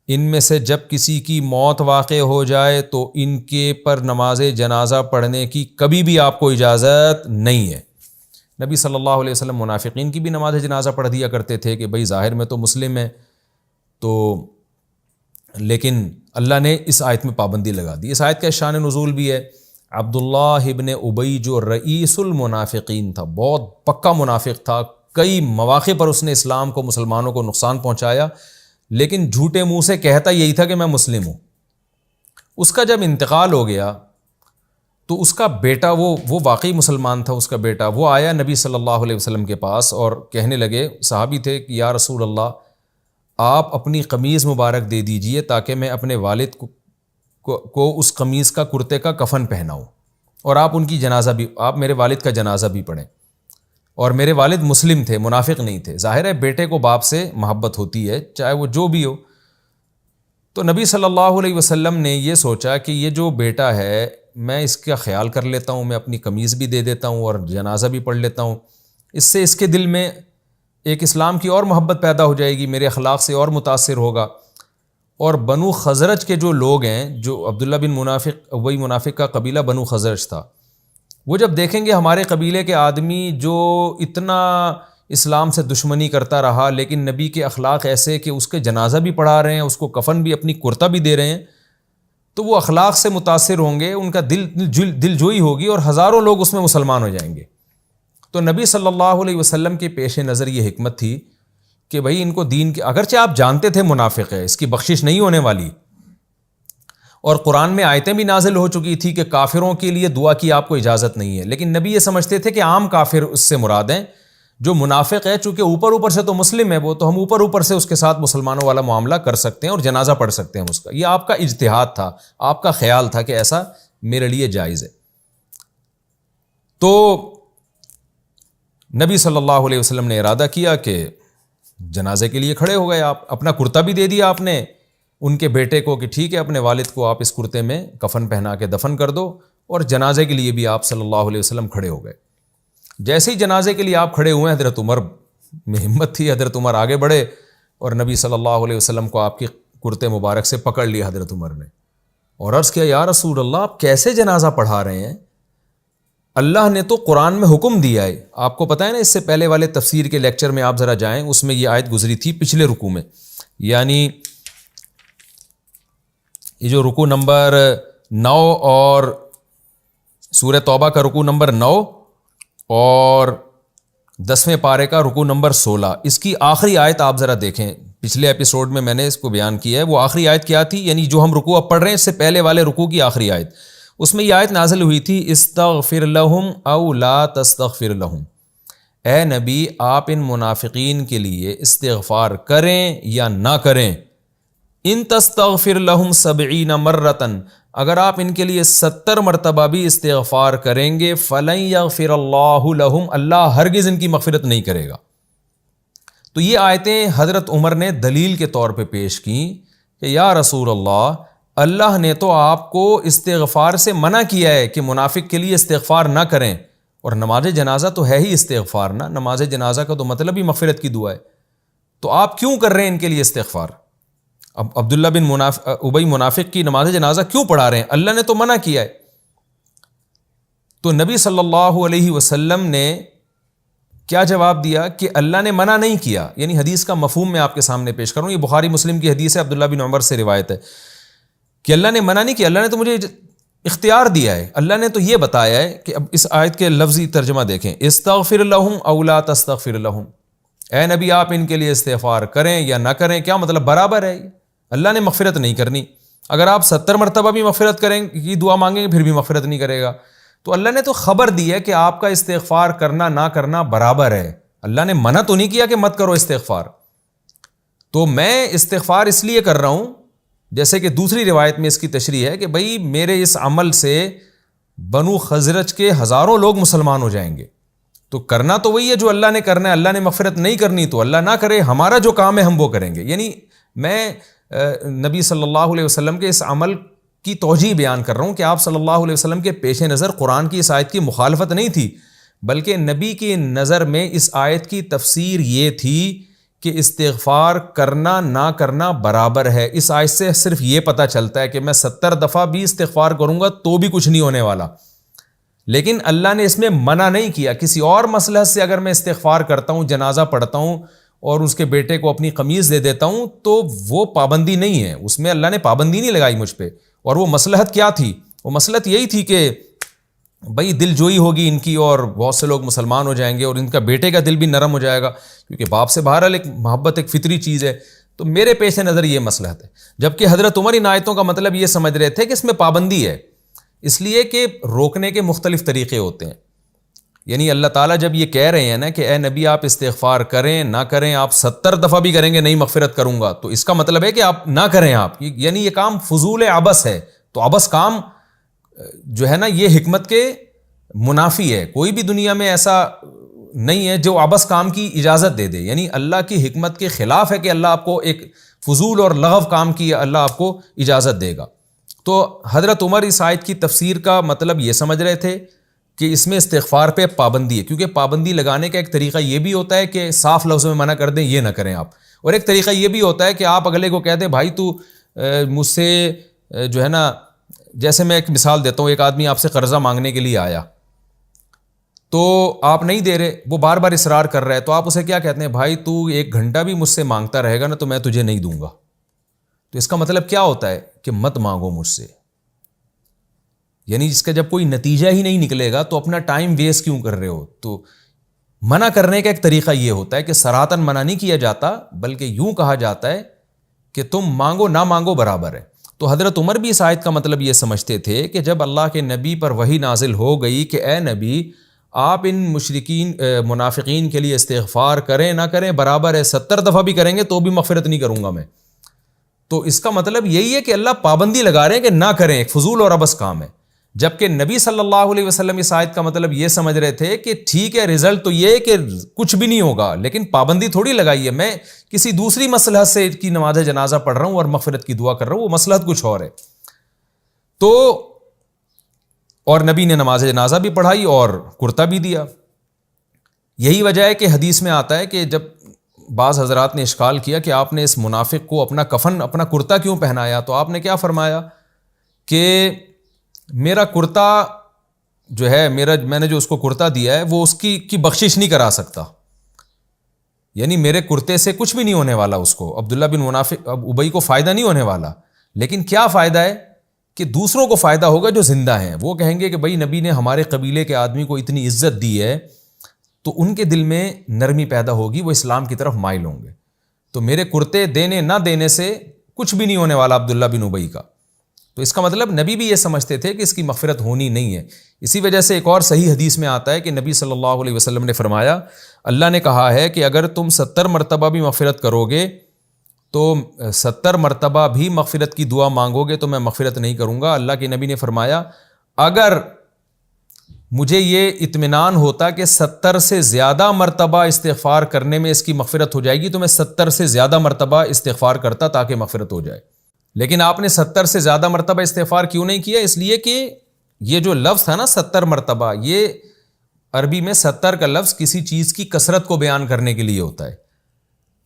ان میں سے جب کسی کی موت واقع ہو جائے تو ان کے پر نماز جنازہ پڑھنے کی کبھی بھی آپ کو اجازت نہیں ہے. نبی صلی اللہ علیہ وسلم منافقین کی بھی نماز جنازہ پڑھ دیا کرتے تھے کہ بھئی ظاہر میں تو مسلم ہے، تو لیکن اللہ نے اس آیت میں پابندی لگا دی. اس آیت کا شان نزول بھی ہے. عبداللہ ابن ابی جو رئیس المنافقین تھا، بہت پکا منافق تھا، کئی مواقع پر اس نے اسلام کو، مسلمانوں کو نقصان پہنچایا، لیکن جھوٹے منہ سے کہتا یہی تھا کہ میں مسلم ہوں. اس کا جب انتقال ہو گیا تو اس کا بیٹا، وہ واقعی مسلمان تھا، اس کا بیٹا وہ آیا نبی صلی اللہ علیہ وسلم کے پاس اور کہنے لگے، صحابی تھے، کہ یا رسول اللہ آپ اپنی قمیض مبارک دے دیجئے تاکہ میں اپنے والد کو اس قمیض کا، کرتے کا کفن پہناؤں، اور آپ ان کی جنازہ بھی، آپ میرے والد کا جنازہ بھی پڑھیں. اور میرے والد مسلم تھے، منافق نہیں تھے. ظاہر ہے بیٹے کو باپ سے محبت ہوتی ہے، چاہے وہ جو بھی ہو. تو نبی صلی اللہ علیہ وسلم نے یہ سوچا کہ یہ جو بیٹا ہے میں اس کا خیال کر لیتا ہوں، میں اپنی قمیض بھی دے دیتا ہوں اور جنازہ بھی پڑھ لیتا ہوں. اس سے اس کے دل میں ایک اسلام کی اور محبت پیدا ہو جائے گی، میرے اخلاق سے اور متاثر ہوگا. اور بنو خزرج کے جو لوگ ہیں، جو عبداللہ بن منافق، وہی منافق کا قبیلہ بنو خزرج تھا، وہ جب دیکھیں گے ہمارے قبیلے کے آدمی جو اتنا اسلام سے دشمنی کرتا رہا لیکن نبی کے اخلاق ایسے کہ اس کے جنازہ بھی پڑھا رہے ہیں، اس کو کفن بھی، اپنی کرتا بھی دے رہے ہیں، تو وہ اخلاق سے متاثر ہوں گے، ان کا دل جوئی ہوگی اور ہزاروں لوگ اس میں مسلمان ہو جائیں گے. تو نبی صلی اللہ علیہ وسلم کے پیش نظر یہ حکمت تھی کہ بھائی ان کو دین کے، اگرچہ آپ جانتے تھے منافق ہے، اس کی بخشش نہیں ہونے والی، اور قرآن میں آیتیں بھی نازل ہو چکی تھی کہ کافروں کے لیے دعا کی آپ کو اجازت نہیں ہے، لیکن نبی یہ سمجھتے تھے کہ عام کافر اس سے مراد ہیں. جو منافق ہے چونکہ اوپر سے تو مسلم ہے وہ، تو ہم اوپر سے اس کے ساتھ مسلمانوں والا معاملہ کر سکتے ہیں اور جنازہ پڑھ سکتے ہیں اس کا. یہ آپ کا اجتہاد تھا، آپ کا خیال تھا کہ ایسا میرے لیے جائز ہے. تو نبی صلی اللہ علیہ وسلم نے ارادہ کیا کہ جنازے کے لیے کھڑے ہو گئے. آپ اپنا کرتا بھی دے دیا آپ نے ان کے بیٹے کو کہ ٹھیک ہے اپنے والد کو آپ اس کرتے میں کفن پہنا کے دفن کر دو، اور جنازے کے لیے بھی آپ صلی اللہ علیہ وسلم کھڑے ہو گئے. جیسے ہی جنازے کے لیے آپ کھڑے ہوئے، حضرت عمر میں ہمت تھی، حضرت عمر آگے بڑھے اور نبی صلی اللہ علیہ وسلم کو آپ کی کرتے مبارک سے پکڑ لیا حضرت عمر نے، اور عرض کیا یا رسول اللہ آپ کیسے جنازہ پڑھا رہے ہیں؟ اللہ نے تو قرآن میں حکم دیا ہے. آپ کو پتہ ہے نا، اس سے پہلے والے تفسیر کے لیکچر میں آپ ذرا جائیں، اس میں یہ آیت گزری تھی پچھلے رکوع میں، یعنی یہ جو رکوع نمبر 9 اور سورہ توبہ کا رکوع نمبر 9 اور 10ویں پارے کا رکوع نمبر 16، اس کی آخری آیت آپ ذرا دیکھیں. پچھلے ایپیسوڈ میں نے اس کو بیان کیا ہے. وہ آخری آیت کیا تھی؟ یعنی جو ہم رکوع اب پڑھ رہے ہیں اس سے پہلے والے رکوع کی آخری آیت، اس میں یہ آیت نازل ہوئی تھی استغفر لہم او لا تستغفر لہم. اے نبی آپ ان منافقین کے لیے استغفار کریں یا نہ کریں. ان تستغفر لہم 70 مرتن، اگر آپ ان کے لیے 70 مرتبہ بھی استغفار کریں گے فلن یغفر اللہ لہم، اللہ ہرگز ان کی مغفرت نہیں کرے گا. تو یہ آیتیں حضرت عمر نے دلیل کے طور پہ پیش کی کہ یا رسول اللہ نے تو آپ کو استغفار سے منع کیا ہے کہ منافق کے لیے استغفار نہ کریں، اور نماز جنازہ تو ہے ہی استغفار نا، نماز جنازہ کا تو مطلب ہی مغفرت کی دعا ہے، تو آپ کیوں کر رہے ہیں ان کے لیے استغفار؟ اب عبداللہ بن ابی منافق کی نماز جنازہ کیوں پڑھا رہے ہیں؟ اللہ نے تو منع کیا ہے. تو نبی صلی اللہ علیہ وسلم نے کیا جواب دیا کہ اللہ نے منع نہیں کیا. یعنی حدیث کا مفہوم میں آپ کے سامنے پیش کروں، یہ بخاری مسلم کی حدیث ہے، عبداللہ بن عمر سے روایت ہے کہ اللہ نے منع نہیں کیا، اللہ نے تو مجھے اختیار دیا ہے. اللہ نے تو یہ بتایا ہے کہ اب اس آیت کے لفظی ترجمہ دیکھیں، استغفر لہم او لا تستغفر لہم، اے نبی آپ ان کے لیے استغفار کریں یا نہ کریں. کیا مطلب؟ برابر ہے. اللہ نے مغفرت نہیں کرنی. اگر آپ 70 مرتبہ بھی مغفرت کریں کی دعا مانگیں گے پھر بھی مغفرت نہیں کرے گا. تو اللہ نے تو خبر دی ہے کہ آپ کا استغفار کرنا نہ کرنا برابر ہے. اللہ نے منع تو نہیں کیا کہ مت کرو استغفار. تو میں استغفار اس لیے کر رہا ہوں، جیسے کہ دوسری روایت میں اس کی تشریح ہے کہ بھئی میرے اس عمل سے بنو خزرج کے ہزاروں لوگ مسلمان ہو جائیں گے. تو کرنا تو وہی ہے جو اللہ نے کرنا ہے. اللہ نے مغفرت نہیں کرنی تو اللہ نہ کرے، ہمارا جو کام ہے ہم وہ کریں گے. یعنی میں نبی صلی اللہ علیہ وسلم کے اس عمل کی توجیہ بیان کر رہا ہوں کہ آپ صلی اللہ علیہ وسلم کے پیش نظر قرآن کی اس آیت کی مخالفت نہیں تھی، بلکہ نبی کی نظر میں اس آیت کی تفسیر یہ تھی کہ استغفار کرنا نہ کرنا برابر ہے۔ اس آیت سے صرف یہ پتہ چلتا ہے کہ میں 70 دفعہ بھی استغفار کروں گا تو بھی کچھ نہیں ہونے والا، لیکن اللہ نے اس میں منع نہیں کیا۔ کسی اور مصلحت سے اگر میں استغفار کرتا ہوں، جنازہ پڑھتا ہوں اور اس کے بیٹے کو اپنی قمیض دے دیتا ہوں تو وہ پابندی نہیں ہے، اس میں اللہ نے پابندی نہیں لگائی مجھ پہ۔ اور وہ مصلحت کیا تھی؟ وہ مصلحت یہی تھی کہ بھئی دل جوئی ہوگی ان کی اور بہت سے لوگ مسلمان ہو جائیں گے اور ان کا بیٹے کا دل بھی نرم ہو جائے گا، کیونکہ باپ سے بہرحال ایک محبت ایک فطری چیز ہے۔ تو میرے پیش نظر یہ مصلحت ہے، جبکہ حضرت عمر ان آیتوں کا مطلب یہ سمجھ رہے تھے کہ اس میں پابندی ہے، اس لیے کہ روکنے کے مختلف طریقے ہوتے ہیں۔ یعنی اللہ تعالیٰ جب یہ کہہ رہے ہیں نا کہ اے نبی آپ استغفار کریں نہ کریں، آپ 70 دفعہ بھی کریں گے نہیں مغفرت کروں گا، تو اس کا مطلب ہے کہ آپ نہ کریں، آپ یعنی یہ کام فضول عبث ہے۔ تو عبث کام جو ہے نا یہ حکمت کے منافی ہے۔ کوئی بھی دنیا میں ایسا نہیں ہے جو عبث کام کی اجازت دے دے، یعنی اللہ کی حکمت کے خلاف ہے کہ اللہ آپ کو ایک فضول اور لغو کام کی اللہ آپ کو اجازت دے گا۔ تو حضرت عمر اس آیت کی تفسیر کا مطلب یہ سمجھ رہے تھے کہ اس میں استغفار پہ پابندی ہے، کیونکہ پابندی لگانے کا ایک طریقہ یہ بھی ہوتا ہے کہ صاف لفظوں میں منع کر دیں یہ نہ کریں آپ، اور ایک طریقہ یہ بھی ہوتا ہے کہ آپ اگلے کو کہہ دیں بھائی تو مجھ سے جو ہے نا، جیسے میں ایک مثال دیتا ہوں، ایک آدمی آپ سے قرضہ مانگنے کے لیے آیا تو آپ نہیں دے رہے، وہ بار بار اصرار کر رہا ہے، تو آپ اسے کیا کہتے ہیں؟ بھائی تو 1 گھنٹہ بھی مجھ سے مانگتا رہے گا نا تو میں تجھے نہیں دوں گا۔ تو اس کا مطلب کیا ہوتا ہے کہ مت مانگو مجھ سے، یعنی جس کا جب کوئی نتیجہ ہی نہیں نکلے گا تو اپنا ٹائم ویسٹ کیوں کر رہے ہو۔ تو منع کرنے کا ایک طریقہ یہ ہوتا ہے کہ سراحتاً منع نہیں کیا جاتا، بلکہ یوں کہا جاتا ہے کہ تم مانگو نہ مانگو برابر ہے۔ تو حضرت عمر بھی اس آیت کا مطلب یہ سمجھتے تھے کہ جب اللہ کے نبی پر وحی نازل ہو گئی کہ اے نبی آپ ان مشرکین منافقین کے لیے استغفار کریں نہ کریں برابر ہے، 70 دفعہ بھی کریں گے تو بھی مغفرت نہیں کروں گا میں، تو اس کا مطلب یہی ہے کہ اللہ پابندی لگا رہے ہیں کہ نہ کریں، ایک فضول اور عبث کام ہے۔ جبکہ نبی صلی اللہ علیہ وسلم اس آیت کا مطلب یہ سمجھ رہے تھے کہ ٹھیک ہے رزلٹ تو یہ ہے کہ کچھ بھی نہیں ہوگا، لیکن پابندی تھوڑی لگائی ہے، میں کسی دوسری مصلحت سے کی نماز جنازہ پڑھ رہا ہوں اور مغفرت کی دعا کر رہا ہوں، وہ مصلحت کچھ اور ہے۔ تو اور نبی نے نماز جنازہ بھی پڑھائی اور کرتا بھی دیا۔ یہی وجہ ہے کہ حدیث میں آتا ہے کہ جب بعض حضرات نے اشکال کیا کہ آپ نے اس منافق کو اپنا کفن اپنا کرتا کیوں پہنایا، تو آپ نے کیا فرمایا کہ میرا کرتا جو ہے میں نے جو اس کو کرتا دیا ہے وہ اس کی بخشش نہیں کرا سکتا، یعنی میرے کرتے سے کچھ بھی نہیں ہونے والا، اس کو عبداللہ بن منافق ابئی کو فائدہ نہیں ہونے والا، لیکن کیا فائدہ ہے کہ دوسروں کو فائدہ ہوگا جو زندہ ہیں، وہ کہیں گے کہ بھائی نبی نے ہمارے قبیلے کے آدمی کو اتنی عزت دی ہے، تو ان کے دل میں نرمی پیدا ہوگی، وہ اسلام کی طرف مائل ہوں گے۔ تو میرے کرتے دینے نہ دینے سے کچھ بھی نہیں ہونے والا عبداللہ بن ابئی کا۔ تو اس کا مطلب نبی بھی یہ سمجھتے تھے کہ اس کی مغفرت ہونی نہیں ہے۔ اسی وجہ سے ایک اور صحیح حدیث میں آتا ہے کہ نبی صلی اللہ علیہ وسلم نے فرمایا، اللہ نے کہا ہے کہ اگر تم 70 مرتبہ بھی مغفرت کرو گے تو 70 مرتبہ بھی مغفرت کی دعا مانگو گے تو میں مغفرت نہیں کروں گا۔ اللہ کے نبی نے فرمایا اگر مجھے یہ اطمینان ہوتا کہ 70 سے زیادہ مرتبہ استغفار کرنے میں اس کی مغفرت ہو جائے گی تو میں 70 سے زیادہ مرتبہ استغفار کرتا تاکہ مغفرت ہو جائے، لیکن آپ نے 70 سے زیادہ مرتبہ استغفار کیوں نہیں کیا؟ اس لیے کہ یہ جو لفظ تھا نا 70 مرتبہ، یہ عربی میں 70 کا لفظ کسی چیز کی کثرت کو بیان کرنے کے لیے ہوتا ہے،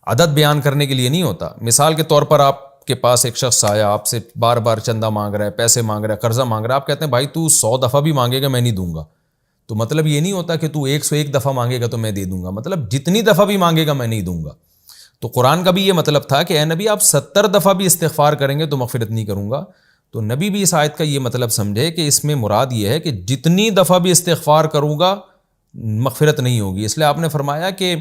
عدد بیان کرنے کے لیے نہیں ہوتا۔ مثال کے طور پر آپ کے پاس ایک شخص آیا، آپ سے بار بار چندہ مانگ رہا ہے، پیسے مانگ رہا ہے، قرضہ مانگ رہا ہے، آپ کہتے ہیں بھائی تو 100 دفعہ بھی مانگے گا میں نہیں دوں گا، تو مطلب یہ نہیں ہوتا کہ تو 101 دفعہ مانگے گا تو میں دے دوں گا، مطلب جتنی دفعہ بھی مانگے گا میں نہیں دوں گا۔ تو قرآن کا بھی یہ مطلب تھا کہ اے نبی آپ 70 دفعہ بھی استغفار کریں گے تو مغفرت نہیں کروں گا۔ تو نبی بھی اس آیت کا یہ مطلب سمجھے کہ اس میں مراد یہ ہے کہ جتنی دفعہ بھی استغفار کروں گا مغفرت نہیں ہوگی، اس لیے آپ نے فرمایا کہ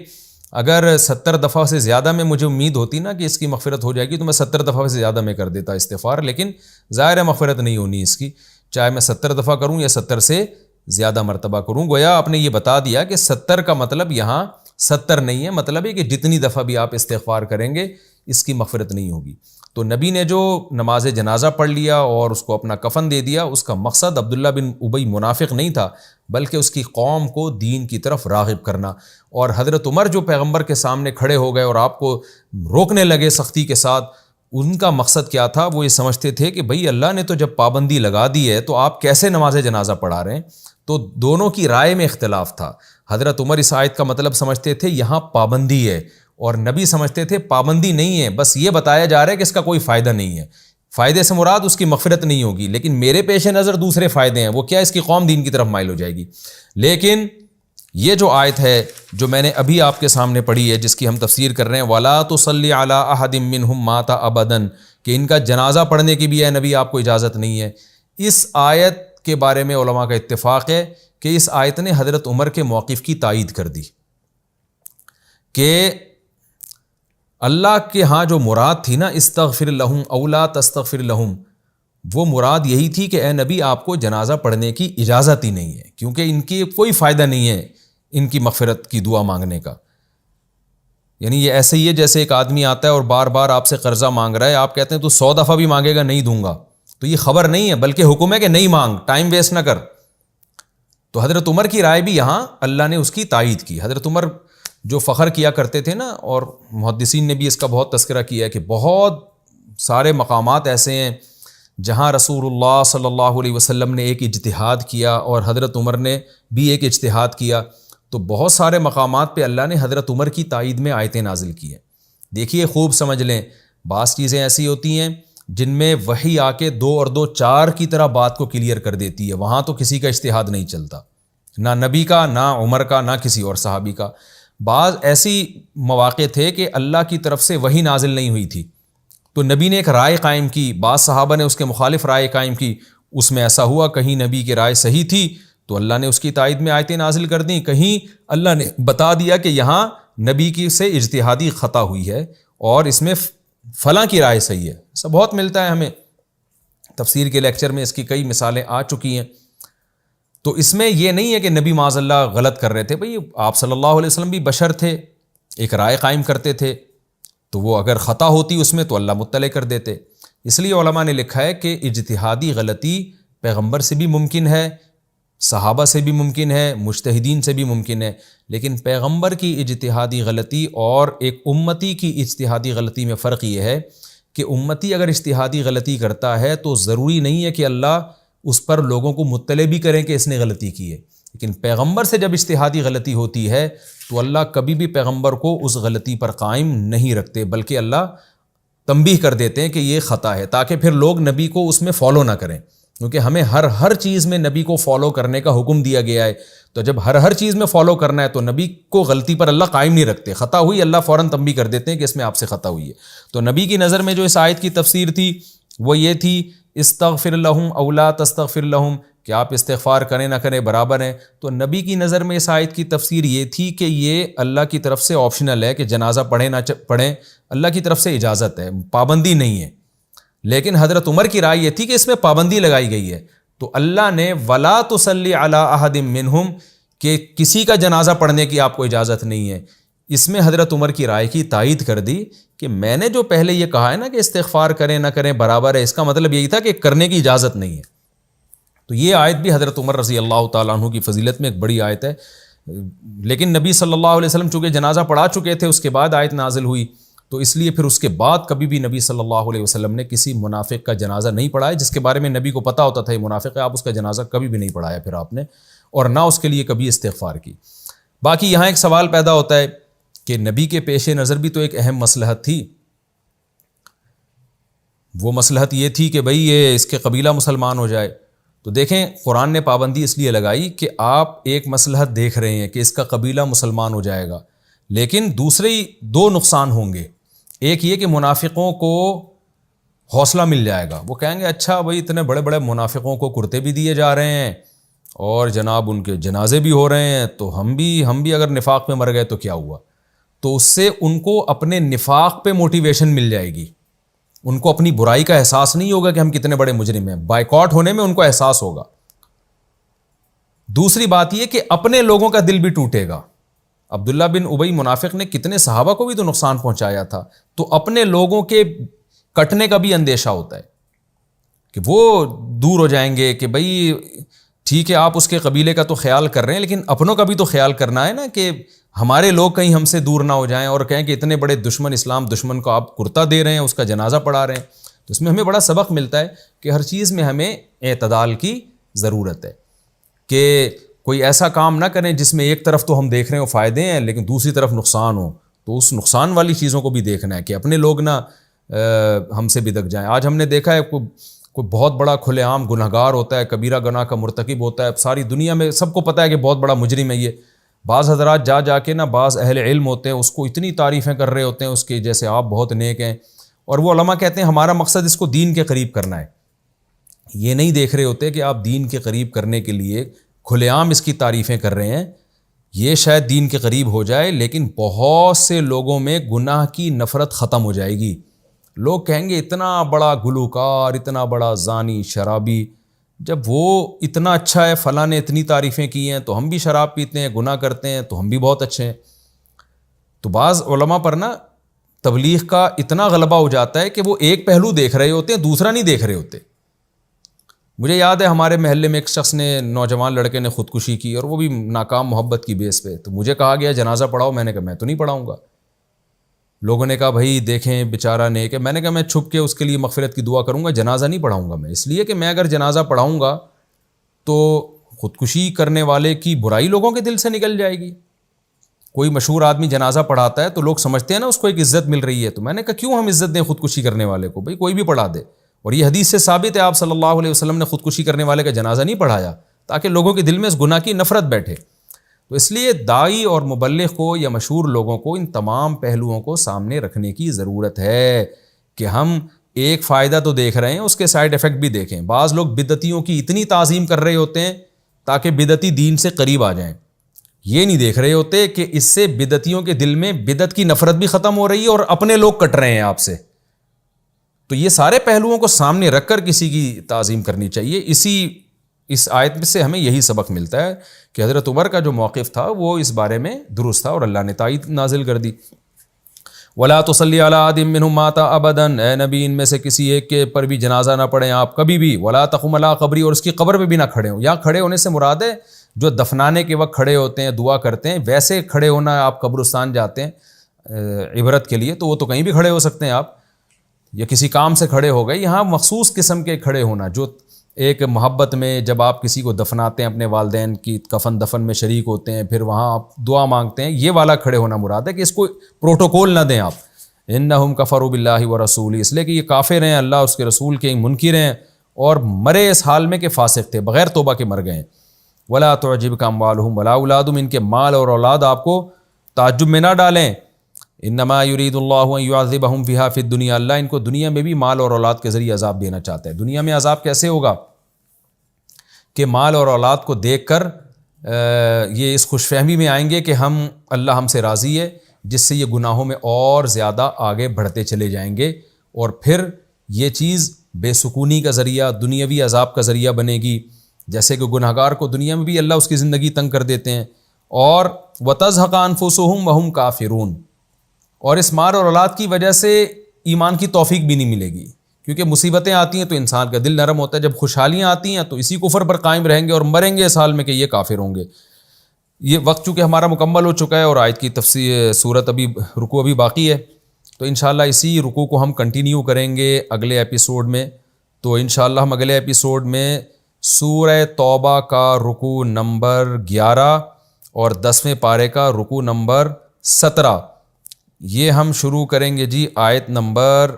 اگر 70 دفعہ سے زیادہ میں مجھے امید ہوتی نا کہ اس کی مغفرت ہو جائے گی تو میں 70 دفعہ سے زیادہ میں کر دیتا استغفار، لیکن ظاہر ہے مغفرت نہیں ہونی اس کی، چاہے میں 70 دفعہ کروں یا 70 سے زیادہ مرتبہ کروں۔ گویا آپ نے یہ بتا دیا کہ 70 کا مطلب یہاں 70 نہیں ہے، مطلب ہے کہ جتنی دفعہ بھی آپ استغفار کریں گے اس کی مغفرت نہیں ہوگی۔ تو نبی نے جو نماز جنازہ پڑھ لیا اور اس کو اپنا کفن دے دیا، اس کا مقصد عبداللہ بن ابئی منافق نہیں تھا، بلکہ اس کی قوم کو دین کی طرف راغب کرنا۔ اور حضرت عمر جو پیغمبر کے سامنے کھڑے ہو گئے اور آپ کو روکنے لگے سختی کے ساتھ، ان کا مقصد کیا تھا؟ وہ یہ سمجھتے تھے کہ بھئی اللہ نے تو جب پابندی لگا دی ہے تو آپ کیسے نماز جنازہ پڑھا رہے ہیں؟ تو دونوں کی رائے میں اختلاف تھا۔ حضرت عمر اس آیت کا مطلب سمجھتے تھے یہاں پابندی ہے، اور نبی سمجھتے تھے پابندی نہیں ہے، بس یہ بتایا جا رہا ہے کہ اس کا کوئی فائدہ نہیں ہے، فائدے سے مراد اس کی مغفرت نہیں ہوگی، لیکن میرے پیش نظر دوسرے فائدے ہیں، وہ کیا؟ اس کی قوم دین کی طرف مائل ہو جائے گی۔ لیکن یہ جو آیت ہے جو میں نے ابھی آپ کے سامنے پڑھی ہے، جس کی ہم تفسیر کر رہے ہیں وَلَا تُصَلِّ عَلَىٰ أَحَدٍ مِّنْهُمْ مَاتَ أَبَدًا، کہ ان کا جنازہ پڑھنے کی بھی ہے نبی آپ کو اجازت نہیں ہے، اس آیت کے بارے میں علماء کا اتفاق ہے کہ اس آیت نے حضرت عمر کے موقف کی تائید کر دی کہ اللہ کے ہاں جو مراد تھی نا استغفر لہم او لا تستغفر لہم، وہ مراد یہی تھی کہ اے نبی آپ کو جنازہ پڑھنے کی اجازت ہی نہیں ہے، کیونکہ ان کی کوئی فائدہ نہیں ہے ان کی مغفرت کی دعا مانگنے کا۔ یعنی یہ ایسے ہی ہے جیسے ایک آدمی آتا ہے اور بار بار آپ سے قرضہ مانگ رہا ہے، آپ کہتے ہیں تو 100 دفعہ بھی مانگے گا نہیں دوں گا، تو یہ خبر نہیں ہے بلکہ حکم ہے کہ نہیں مانگ، ٹائم ویسٹ نہ کر۔ تو حضرت عمر کی رائے بھی یہاں اللہ نے اس کی تائید کی۔ حضرت عمر جو فخر کیا کرتے تھے نا، اور محدثین نے بھی اس کا بہت تذکرہ کیا ہے کہ بہت سارے مقامات ایسے ہیں جہاں رسول اللہ صلی اللہ علیہ وسلم نے ایک اجتہاد کیا اور حضرت عمر نے بھی ایک اجتہاد کیا، تو بہت سارے مقامات پہ اللہ نے حضرت عمر کی تائید میں آیتیں نازل کی ہیں۔ دیکھیے خوب سمجھ لیں، بعض چیزیں ایسی ہوتی ہیں جن میں وحی آ کے 2 اور 2 4 کی طرح بات کو کلیئر کر دیتی ہے، وہاں تو کسی کا اجتہاد نہیں چلتا، نہ نبی کا، نہ عمر کا، نہ کسی اور صحابی کا۔ بعض ایسی مواقع تھے کہ اللہ کی طرف سے وحی نازل نہیں ہوئی تھی، تو نبی نے ایک رائے قائم کی، بعض صحابہ نے اس کے مخالف رائے قائم کی، اس میں ایسا ہوا کہیں نبی کی رائے صحیح تھی تو اللہ نے اس کی تائید میں آیتیں نازل کر دیں، کہیں اللہ نے بتا دیا کہ یہاں نبی کی سے اجتہادی خطا ہوئی ہے اور اس میں فلاں کی رائے صحیح ہے۔ ایسا بہت ملتا ہے ہمیں، تفسیر کے لیکچر میں اس کی کئی مثالیں آ چکی ہیں۔ تو اس میں یہ نہیں ہے کہ نبی معاذ اللہ غلط کر رہے تھے، بھئی آپ صلی اللہ علیہ وسلم بھی بشر تھے، ایک رائے قائم کرتے تھے، تو وہ اگر خطا ہوتی اس میں تو اللہ مطلع کر دیتے۔ اس لیے علماء نے لکھا ہے کہ اجتہادی غلطی پیغمبر سے بھی ممکن ہے، صحابہ سے بھی ممکن ہے، مجتہدین سے بھی ممکن ہے، لیکن پیغمبر کی اجتہادی غلطی اور ایک امتی کی اجتہادی غلطی میں فرق یہ ہے کہ امتی اگر اجتہادی غلطی کرتا ہے تو ضروری نہیں ہے کہ اللہ اس پر لوگوں کو مطلع بھی کریں کہ اس نے غلطی کی ہے، لیکن پیغمبر سے جب اجتہادی غلطی ہوتی ہے تو اللہ کبھی بھی پیغمبر کو اس غلطی پر قائم نہیں رکھتے، بلکہ اللہ تنبیہ کر دیتے ہیں کہ یہ خطا ہے، تاکہ پھر لوگ نبی کو اس میں فالو نہ کریں، کیونکہ ہمیں ہر چیز میں نبی کو فالو کرنے کا حکم دیا گیا ہے۔ تو جب ہر چیز میں فالو کرنا ہے تو نبی کو غلطی پر اللہ قائم نہیں رکھتے، خطا ہوئی اللہ فوراً تنبیہ کر دیتے ہیں کہ اس میں آپ سے خطا ہوئی ہے۔ تو نبی کی نظر میں جو اس آیت کی تفسیر تھی وہ یہ تھی استغفر لہم او لا تستغفر لہم، کہ آپ استغفار کریں نہ کریں برابر ہیں۔ تو نبی کی نظر میں اس آیت کی تفسیر یہ تھی کہ یہ اللہ کی طرف سے آپشنل ہے کہ جنازہ پڑھیں نہ پڑھیں، اللہ کی طرف سے اجازت ہے، پابندی نہیں ہے۔ لیکن حضرت عمر کی رائے یہ تھی کہ اس میں پابندی لگائی گئی ہے، تو اللہ نے وَلَا تُصَلِّ عَلَىٰ أَحَدٍ مِّنْهُمْ کہ کسی کا جنازہ پڑھنے کی آپ کو اجازت نہیں ہے، اس میں حضرت عمر کی رائے کی تائید کر دی کہ میں نے جو پہلے یہ کہا ہے نا کہ استغفار کریں نہ کریں برابر ہے، اس کا مطلب یہی تھا کہ کرنے کی اجازت نہیں ہے۔ تو یہ آیت بھی حضرت عمر رضی اللہ تعالیٰ عنہ کی فضیلت میں ایک بڑی آیت ہے، لیکن نبی صلی اللہ علیہ وسلم چونکہ جنازہ پڑھا چکے تھے، اس کے بعد آیت نازل ہوئی، تو اس لیے پھر اس کے بعد کبھی بھی نبی صلی اللہ علیہ وسلم نے کسی منافق کا جنازہ نہیں پڑھایا، جس کے بارے میں نبی کو پتہ ہوتا تھا یہ منافق ہے، آپ اس کا جنازہ کبھی بھی نہیں پڑھایا پھر آپ نے، اور نہ اس کے لیے کبھی استغفار کی۔ باقی یہاں ایک سوال پیدا ہوتا ہے کہ نبی کے پیش نظر بھی تو ایک اہم مصلحت تھی، وہ مصلحت یہ تھی کہ بھئی یہ اس کے قبیلہ مسلمان ہو جائے۔ تو دیکھیں قرآن نے پابندی اس لیے لگائی کہ آپ ایک مصلحت دیکھ رہے ہیں کہ اس کا قبیلہ مسلمان ہو جائے گا، لیکن دوسرے 2 نقصان ہوں گے۔ ایک یہ کہ منافقوں کو حوصلہ مل جائے گا، وہ کہیں گے اچھا بھئی اتنے بڑے بڑے منافقوں کو کرتے بھی دیے جا رہے ہیں اور جناب ان کے جنازے بھی ہو رہے ہیں، تو ہم بھی اگر نفاق پہ مر گئے تو کیا ہوا؟ تو اس سے ان کو اپنے نفاق پہ موٹیویشن مل جائے گی، ان کو اپنی برائی کا احساس نہیں ہوگا کہ ہم کتنے بڑے مجرم ہیں، بائیکاٹ ہونے میں ان کو احساس ہوگا۔ دوسری بات یہ کہ اپنے لوگوں کا دل بھی ٹوٹے گا۔ عبداللہ بن ابی منافق نے کتنے صحابہ کو بھی تو نقصان پہنچایا تھا، تو اپنے لوگوں کے کٹنے کا بھی اندیشہ ہوتا ہے کہ وہ دور ہو جائیں گے، کہ بھئی ٹھیک ہے آپ اس کے قبیلے کا تو خیال کر رہے ہیں لیکن اپنوں کا بھی تو خیال کرنا ہے نا، کہ ہمارے لوگ کہیں ہم سے دور نہ ہو جائیں اور کہیں کہ اتنے بڑے دشمن، اسلام دشمن کو آپ کرتا دے رہے ہیں، اس کا جنازہ پڑھا رہے ہیں. تو اس میں ہمیں بڑا سبق ملتا ہے کہ ہر چیز میں ہمیں اعتدال کی ضرورت ہے، کہ کوئی ایسا کام نہ کریں جس میں ایک طرف تو ہم دیکھ رہے ہوں فائدے ہیں لیکن دوسری طرف نقصان ہو. تو اس نقصان والی چیزوں کو بھی دیکھنا ہے کہ اپنے لوگ نہ ہم سے بدک جائیں. آج ہم نے دیکھا ہے کوئی بہت بڑا کھلے عام گنہگار ہوتا ہے، کبیرہ گناہ کا مرتکب ہوتا ہے، ساری دنیا میں سب کو پتہ ہے کہ بہت بڑا مجرم ہے یہ. بعض حضرات جا کے نا بعض اہل علم ہوتے ہیں اس کو اتنی تعریفیں کر رہے ہوتے ہیں اس کی، جیسے آپ بہت نیک ہیں، اور وہ علماء کہتے ہیں ہمارا مقصد اس کو دین کے قریب کرنا ہے. یہ نہیں دیکھ رہے ہوتے کہ آپ دین کے قریب کرنے کے لیے کھلے عام اس کی تعریفیں کر رہے ہیں. یہ شاید دین کے قریب ہو جائے لیکن بہت سے لوگوں میں گناہ کی نفرت ختم ہو جائے گی. لوگ کہیں گے اتنا بڑا گلوکار، اتنا بڑا زانی، شرابی، جب وہ اتنا اچھا ہے، فلاں نے اتنی تعریفیں کی ہیں تو ہم بھی شراب پیتے ہیں، گناہ کرتے ہیں تو ہم بھی بہت اچھے ہیں. تو بعض علماء پر نا تبلیغ کا اتنا غلبہ ہو جاتا ہے کہ وہ ایک پہلو دیکھ رہے ہوتے ہیں، دوسرا نہیں دیکھ رہے ہوتے. مجھے یاد ہے ہمارے محلے میں ایک شخص نے، نوجوان لڑکے نے خودکشی کی، اور وہ بھی ناکام محبت کی بیس پہ. تو مجھے کہا گیا جنازہ پڑھاؤ. میں نے کہا میں تو نہیں پڑھاؤں گا. لوگوں نے کہا بھائی دیکھیں بیچارہ نیک ہے. میں نے کہا میں چھپ کے اس کے لیے مغفرت کی دعا کروں گا، جنازہ نہیں پڑھاؤں گا میں. اس لیے کہ میں اگر جنازہ پڑھاؤں گا تو خودکشی کرنے والے کی برائی لوگوں کے دل سے نکل جائے گی. کوئی مشہور آدمی جنازہ پڑھاتا ہے تو لوگ سمجھتے ہیں نا اس کو ایک عزت مل رہی ہے. تو میں نے کہا کیوں ہم عزت دیں خودکشی کرنے والے کو؟ بھائی کوئی بھی پڑھا دے. اور یہ حدیث سے ثابت ہے، آپ صلی اللہ علیہ وسلم نے خودکشی کرنے والے کا جنازہ نہیں پڑھایا تاکہ لوگوں کے دل میں اس گناہ کی نفرت بیٹھے. تو اس لیے داعی اور مبلغ کو یا مشہور لوگوں کو ان تمام پہلوؤں کو سامنے رکھنے کی ضرورت ہے کہ ہم ایک فائدہ تو دیکھ رہے ہیں، اس کے سائیڈ ایفیکٹ بھی دیکھیں. بعض لوگ بدعتیوں کی اتنی تعظیم کر رہے ہوتے ہیں تاکہ بدعتی دین سے قریب آ جائیں. یہ نہیں دیکھ رہے ہوتے کہ اس سے بدعتیوں کے دل میں بدعت کی نفرت بھی ختم ہو رہی ہے اور اپنے لوگ کٹ رہے ہیں آپ سے. تو یہ سارے پہلوؤں کو سامنے رکھ کر کسی کی تعظیم کرنی چاہیے. اس آیت میں سے ہمیں یہی سبق ملتا ہے کہ حضرت عمر کا جو موقف تھا وہ اس بارے میں درست تھا اور اللہ نے تائید نازل کر دی. وَلَا تُصَلِّ عَلَىٰ أَحَدٍ مِّنْهُمْ مَاتَ أَبَدًا، اے نبی ان میں سے کسی ایک کے پر بھی جنازہ نہ پڑھیں آپ کبھی بھی. وَلَا تَقُمْ عَلَىٰ قَبْرِهِ، اور اس کی قبر پہ بھی نہ کھڑے ہوں. یہاں کھڑے ہونے سے مراد ہے جو دفنانے کے وقت کھڑے ہوتے ہیں دعا کرتے ہیں، ویسے کھڑے ہونا آپ قبرستان جاتے ہیں عبرت کے لیے تو وہ تو کہیں بھی کھڑے ہو سکتے ہیں آپ، یا کسی کام سے کھڑے ہو گئے. یہاں مخصوص قسم کے کھڑے ہونا جو ایک محبت میں جب آپ کسی کو دفناتے ہیں اپنے والدین کی کفن دفن میں شریک ہوتے ہیں پھر وہاں آپ دعا مانگتے ہیں، یہ والا کھڑے ہونا مراد ہے کہ اس کو پروٹوکول نہ دیں آپ. انہم کفروا باللہ ورسولہ، اس لیے کہ یہ کافر ہیں، اللہ اس کے رسول کے منکر ہیں اور مرے اس حال میں کہ فاسق تھے، بغیر توبہ کے مر گئے ہیں. ولا تعجبک اموالہم ولا اولادہم، ان کے مال اور اولاد آپ کو تعجب میں نہ ڈالیں. انما یرید اللہ ان یعذبہم فیہا فی الدنیا، اللہ ان کو دنیا میں بھی مال اور اولاد کے ذریعے عذاب دینا چاہتا ہے. دنیا میں عذاب کیسے ہوگا کہ مال اور اولاد کو دیکھ کر یہ اس خوش فہمی میں آئیں گے کہ اللہ ہم سے راضی ہے، جس سے یہ گناہوں میں اور زیادہ آگے بڑھتے چلے جائیں گے اور پھر یہ چیز بے سکونی کا ذریعہ، دنیاوی عذاب کا ذریعہ بنے گی. جیسے کہ گنہگار کو دنیا میں بھی اللہ اس کی زندگی تنگ کر دیتے ہیں. اور وَتَزْهَقَ أَنفُسُهُمْ وَهُمْ كَافِرُونَ، اور اس مال اور اولاد کی وجہ سے ایمان کی توفیق بھی نہیں ملے گی، کیونکہ مصیبتیں آتی ہیں تو انسان کا دل نرم ہوتا ہے. جب خوشحالیاں آتی ہیں تو اسی کفر پر قائم رہیں گے اور مریں گے اس حال میں کہ یہ کافر ہوں گے. یہ وقت چونکہ ہمارا مکمل ہو چکا ہے اور آیت کی تفسیر صورت رکوع ابھی باقی ہے، تو انشاءاللہ اسی رکوع کو ہم کنٹینیو کریں گے اگلے ایپیسوڈ میں. تو انشاءاللہ ہم اگلے ایپیسوڈ میں سورہ توبہ کا رکوع نمبر 11 اور 10ویں پارے کا رکوع نمبر 17 یہ ہم شروع کریں گے جی آیت نمبر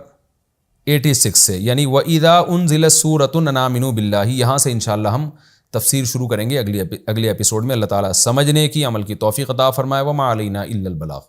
86 سے، یعنی وَإِذَا أُنزِلَتْ سُورَةٌ أَنْ آمِنُوا بِاللَّهِ. یہاں سے انشاءاللہ ہم تفسیر شروع کریں گے اگلے ایپیسوڈ میں. اللہ تعالیٰ سمجھنے کی، عمل کی توفیق عطا فرمائے. وَمَا عَلَيْنَا إِلَّا الْبَلَاغُ.